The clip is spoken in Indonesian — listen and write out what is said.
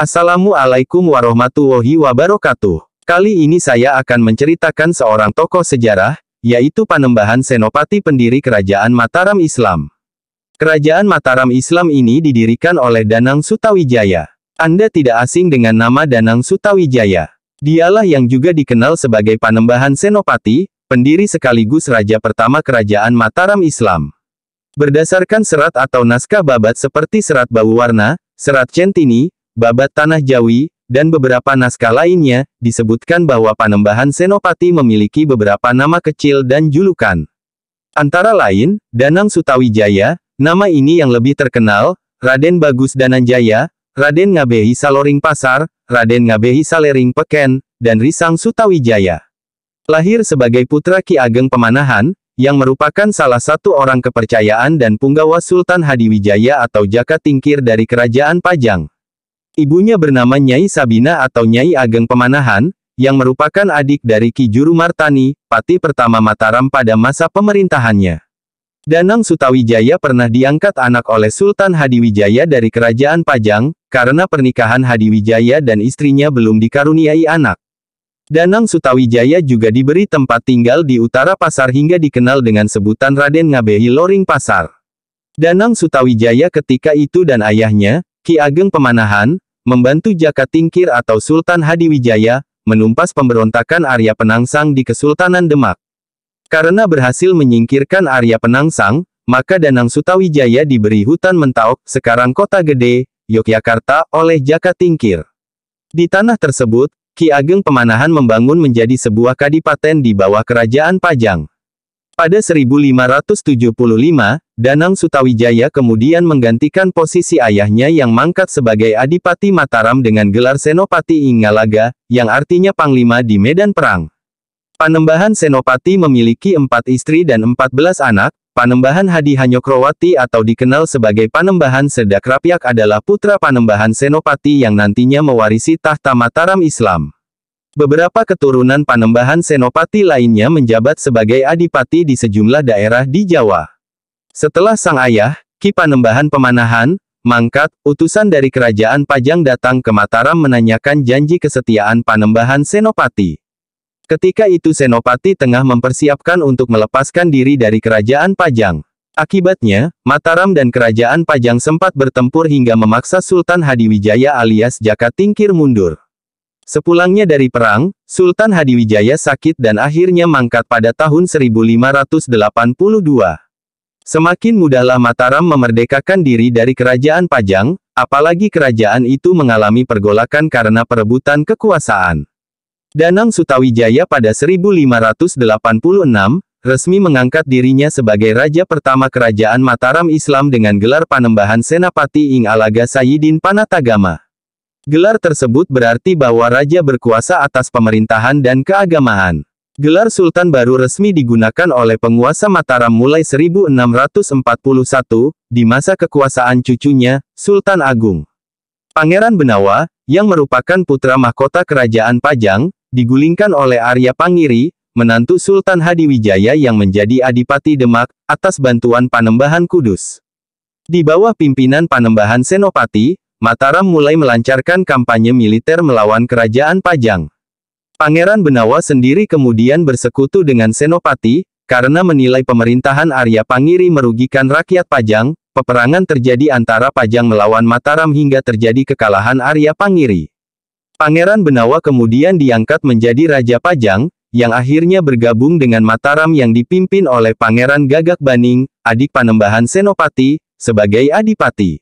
Assalamualaikum warahmatullahi wabarakatuh. Kali ini saya akan menceritakan seorang tokoh sejarah, yaitu Panembahan Senopati pendiri Kerajaan Mataram Islam. Kerajaan Mataram Islam ini didirikan oleh Danang Sutawijaya. Anda tidak asing dengan nama Danang Sutawijaya. Dialah yang juga dikenal sebagai Panembahan Senopati, pendiri sekaligus raja pertama Kerajaan Mataram Islam. Berdasarkan serat atau naskah babat seperti serat Bauwarna, serat Centini, babat Tanah Jawi, dan beberapa naskah lainnya, disebutkan bahwa Panembahan Senopati memiliki beberapa nama kecil dan julukan. Antara lain, Danang Sutawijaya, nama ini yang lebih terkenal, Raden Bagus Dananjaya, Raden Ngabehi Saloring Pasar, Raden Ngabehi Salering Peken, dan Risang Sutawijaya. Lahir sebagai putra Ki Ageng Pemanahan, yang merupakan salah satu orang kepercayaan dan punggawa Sultan Hadiwijaya atau Jaka Tingkir dari Kerajaan Pajang. Ibunya bernama Nyai Sabina atau Nyai Ageng Pemanahan, yang merupakan adik dari Ki Juru Martani, Pati pertama Mataram pada masa pemerintahannya. Danang Sutawijaya pernah diangkat anak oleh Sultan Hadiwijaya dari Kerajaan Pajang, karena pernikahan Hadiwijaya dan istrinya belum dikaruniai anak. Danang Sutawijaya juga diberi tempat tinggal di utara pasar hingga dikenal dengan sebutan Raden Ngabehi Loring Pasar. Danang Sutawijaya ketika itu dan ayahnya, Ki Ageng Pemanahan, membantu Jaka Tingkir atau Sultan Hadiwijaya, menumpas pemberontakan Arya Penangsang di Kesultanan Demak. Karena berhasil menyingkirkan Arya Penangsang, maka Danang Sutawijaya diberi hutan Mentaok, sekarang Kota Gede, Yogyakarta, oleh Jaka Tingkir. Di tanah tersebut, Ki Ageng Pemanahan membangun menjadi sebuah kadipaten di bawah Kerajaan Pajang. Pada 1575, Danang Sutawijaya kemudian menggantikan posisi ayahnya yang mangkat sebagai Adipati Mataram dengan gelar Senopati Inggalaga, yang artinya Panglima di medan perang. Panembahan Senopati memiliki 4 istri dan 14 anak. Panembahan Hadi Hanyokrowati atau dikenal sebagai Panembahan Sedakrapyak adalah putra Panembahan Senopati yang nantinya mewarisi tahta Mataram Islam. Beberapa keturunan Panembahan Senopati lainnya menjabat sebagai adipati di sejumlah daerah di Jawa. Setelah sang ayah, Ki Panembahan Pemanahan, mangkat, utusan dari Kerajaan Pajang datang ke Mataram menanyakan janji kesetiaan Panembahan Senopati. Ketika itu Senopati tengah mempersiapkan untuk melepaskan diri dari Kerajaan Pajang. Akibatnya, Mataram dan Kerajaan Pajang sempat bertempur hingga memaksa Sultan Hadiwijaya alias Jaka Tingkir mundur. Sepulangnya dari perang, Sultan Hadiwijaya sakit dan akhirnya mangkat pada tahun 1582. Semakin mudahlah Mataram memerdekakan diri dari Kerajaan Pajang, apalagi kerajaan itu mengalami pergolakan karena perebutan kekuasaan. Danang Sutawijaya pada 1586, resmi mengangkat dirinya sebagai raja pertama Kerajaan Mataram Islam dengan gelar Panembahan Senapati Inggalaga Sayyidin Panatagama. Gelar tersebut berarti bahwa raja berkuasa atas pemerintahan dan keagamaan. Gelar Sultan baru resmi digunakan oleh penguasa Mataram mulai 1641, di masa kekuasaan cucunya, Sultan Agung. Pangeran Benawa, yang merupakan putra mahkota Kerajaan Pajang, digulingkan oleh Arya Pangiri, menantu Sultan Hadiwijaya yang menjadi Adipati Demak, atas bantuan Panembahan Kudus. Di bawah pimpinan Panembahan Senopati, Mataram mulai melancarkan kampanye militer melawan Kerajaan Pajang. Pangeran Benawa sendiri kemudian bersekutu dengan Senopati, karena menilai pemerintahan Arya Pangiri merugikan rakyat Pajang. Peperangan terjadi antara Pajang melawan Mataram hingga terjadi kekalahan Arya Pangiri. Pangeran Benawa kemudian diangkat menjadi Raja Pajang, yang akhirnya bergabung dengan Mataram yang dipimpin oleh Pangeran Gagak Baning, adik Panembahan Senopati, sebagai Adipati.